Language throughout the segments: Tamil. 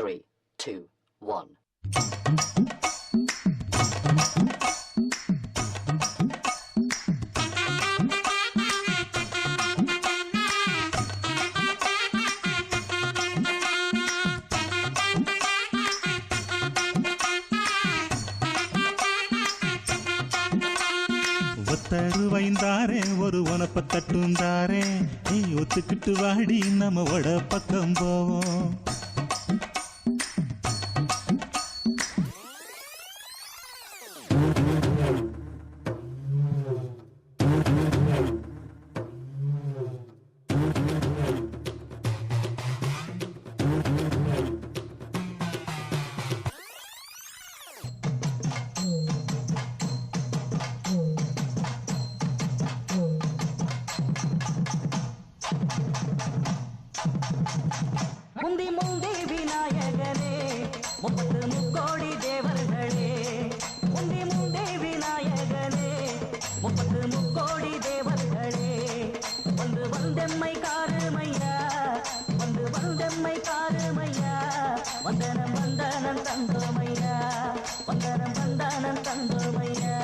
3, 2, 1. ஒத்தருவைந்தாரே ஒரு உனப்ப தட்டுந்தாரே நீ ஒத்துக்கிட்டு வாடி நம்ம வட பக்கம் போவோம். முந்தி முந்தி விநாயகனே முப்பத்து முக்கோடி தேவர்களே, முந்தி முந்தி விநாயகனே முப்பத்து முக்கோடி தேவர்களே, வந்து வந்தெம்மை காருமையா, வந்து வந்தெம்மை காருமையா, வந்தனம் வந்தனம் தந்தோமையா, வந்தனம் வந்தனம் தந்தோமையா.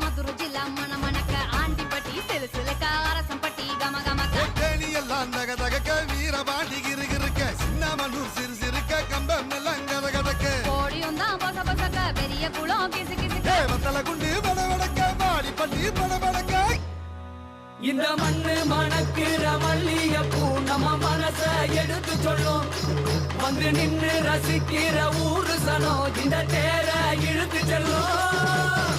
மதுரை ஜில்லா மன மணக்க ஆண்டிப்பட்டி சிலுசிலுக்க அரசம்பட்டி கம கமக்க தேனி எல்லாம் நக தகக்க வீரபாண்டி கிருகிருக்க சின்னமனூர் சிறு சிறுக்க கம்பம் எல்லாம் கத கதக்க கோடியும் தான் பொச பொசக்க பெரிய குளம் கிசு கிசுக்க வத்தல குண்டு படபடக்க பாடி பட்டி படபடக்க. இந்த மண்ணு மணக்கிற மல்லியப்பூ நம்ம மனச எடுத்து சொல்லும், வந்து நின்று ரசிக்கிற ஊரு சனம் இந்த தேர இழுத்து செல்லும்.